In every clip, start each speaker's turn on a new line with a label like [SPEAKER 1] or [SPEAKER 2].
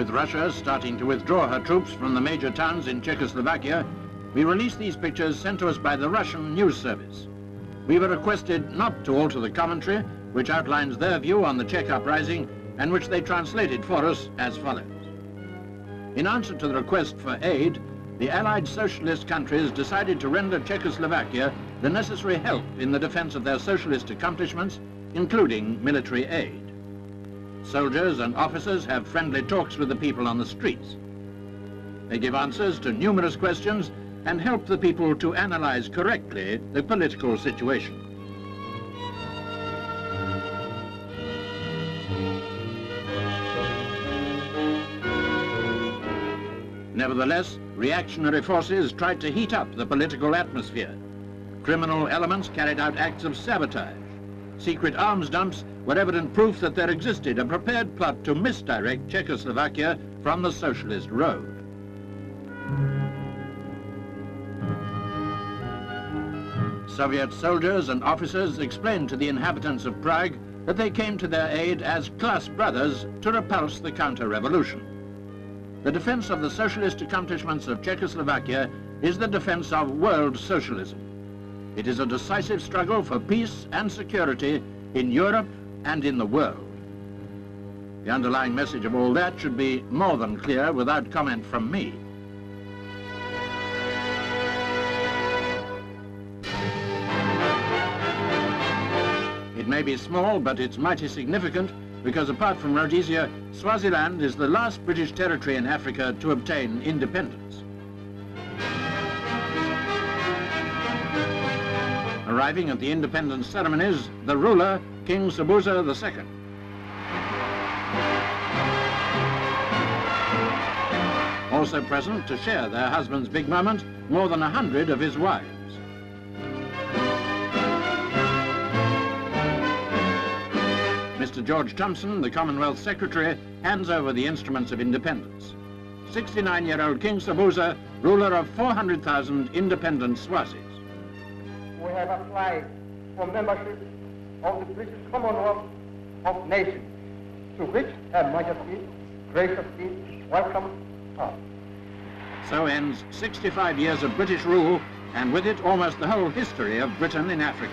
[SPEAKER 1] With Russia starting to withdraw her troops from the major towns in Czechoslovakia, we released these pictures sent to us by the Russian news service. We were requested not to alter the commentary, which outlines their view on the Czech uprising, and which they translated for us as follows. In answer to the request for aid, the Allied socialist countries decided to render Czechoslovakia the necessary help in the defense of their socialist accomplishments, including military aid. Soldiers and officers have friendly talks with the people on the streets. They give answers to numerous questions and help the people to analyze correctly the political situation. Nevertheless, reactionary forces tried to heat up the political atmosphere. Criminal elements carried out acts of sabotage. Secret arms dumps were evident proof that there existed a prepared plot to misdirect Czechoslovakia from the socialist road. Soviet soldiers and officers explained to the inhabitants of Prague that they came to their aid as class brothers to repulse the counter-revolution. The defense of the socialist accomplishments of Czechoslovakia is the defense of world socialism. It is a decisive struggle for peace and security in Europe and in the world. The underlying message of all that should be more than clear without comment from me. It may be small, but it's mighty significant, because apart from Rhodesia, Swaziland is the last British territory in Africa to obtain independence. Arriving at the independence ceremonies, the ruler, King Sobhuza II. Also present to share their husband's big moment, more than 100 of his wives. Mr. George Thompson, the Commonwealth Secretary, hands over the instruments of independence. 69-year-old King Sobhuza, ruler of 400,000 independent Swazis.
[SPEAKER 2] We have applied for membership of the British Commonwealth of Nations, to which Her Majesty graciously welcomes us.
[SPEAKER 1] So ends 65 years of British rule, and with it almost the whole history of Britain in Africa.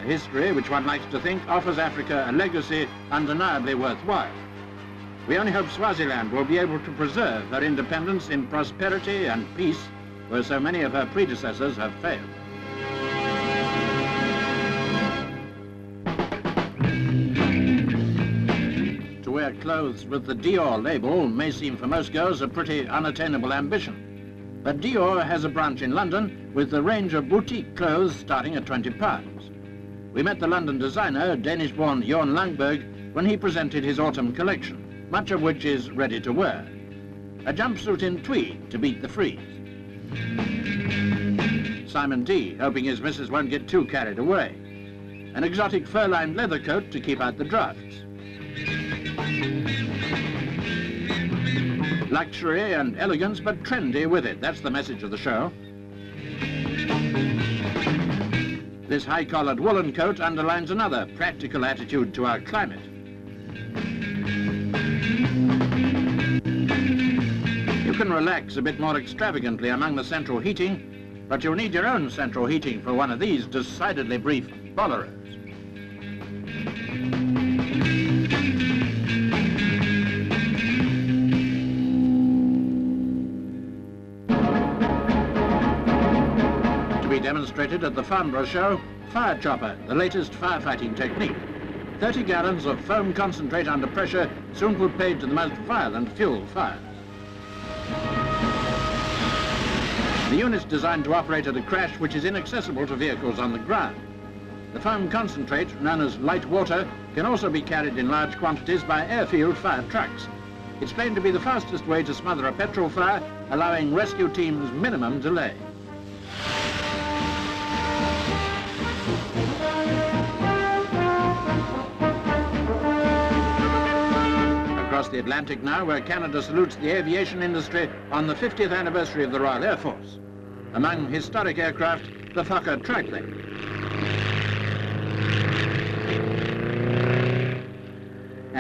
[SPEAKER 1] A history which one likes to think offers Africa a legacy undeniably worthwhile. We only hope Swaziland will be able to preserve her independence in prosperity and peace, where so many of her predecessors have failed. To wear clothes with the Dior label may seem for most girls a pretty unattainable ambition. But Dior has a branch in London with a range of boutique clothes starting at £20. We met the London designer, Danish-born Jorn Langberg, when he presented his autumn collection, much of which is ready to wear. A jumpsuit in tweed to beat the freeze. Simon D, hoping his missus won't get too carried away. An exotic fur-lined leather coat to keep out the drafts. Luxury and elegance, but trendy with it. That's the message of the show. This high-collared woolen coat underlines another practical attitude to our climate. You can relax a bit more extravagantly among the central heating, but you'll need your own central heating for one of these decidedly brief boleros. Demonstrated at the Farnborough show, Fire Chopper, the latest firefighting technique. 30 gallons of foam concentrate under pressure soon put paid to the most violent fuel fires. The unit's designed to operate at a crash which is inaccessible to vehicles on the ground. The foam concentrate, known as light water, can also be carried in large quantities by airfield fire trucks. It's claimed to be the fastest way to smother a petrol fire, allowing rescue teams minimum delay. Across the Atlantic now, where Canada salutes the aviation industry on the 50th anniversary of the Royal Air Force. Among historic aircraft, the Fokker Trikeplane.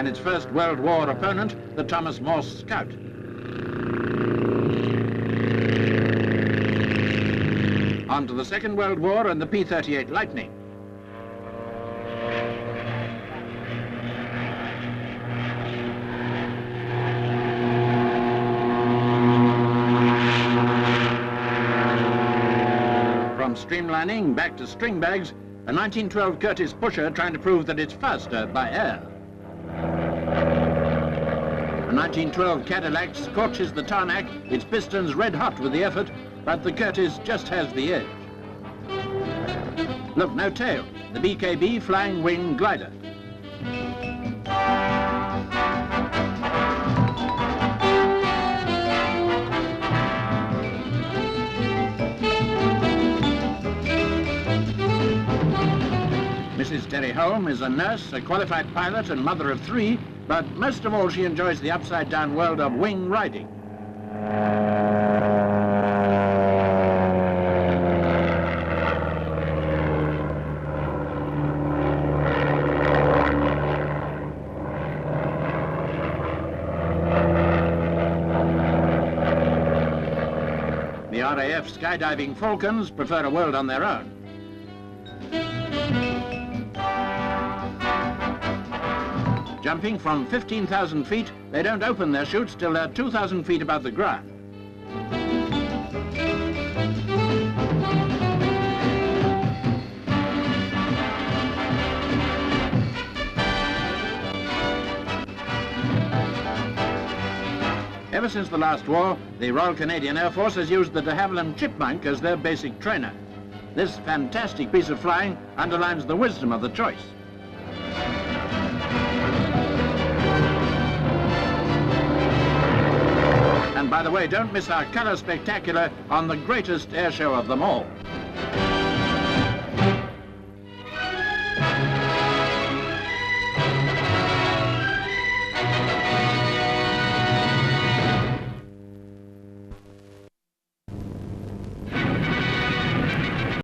[SPEAKER 1] and its First World War opponent, the Thomas Morse Scout. On to the Second World War and the P-38 Lightning. From streamlining back to string bags, a 1912 Curtiss pusher trying to prove that it's faster by air. A 1912 Cadillac scorches the tarmac, its pistons red hot with the effort, but the Curtiss just has the edge. Look, no tail, the BKB Flying Wing Glider. Mrs. Terry Holm is a nurse, a qualified pilot and mother of 3, but most of all she enjoys the upside-down world of wing riding. The RAF skydiving Falcons prefer a world on their own. Jumping from 15,000 feet, they don't open their chutes till they're 2,000 feet above the ground. Ever since the last war, the Royal Canadian Air Force has used the de Havilland Chipmunk as their basic trainer. This fantastic piece of flying underlines the wisdom of the choice. And by the way, don't miss our colour spectacular on the greatest air show of them all.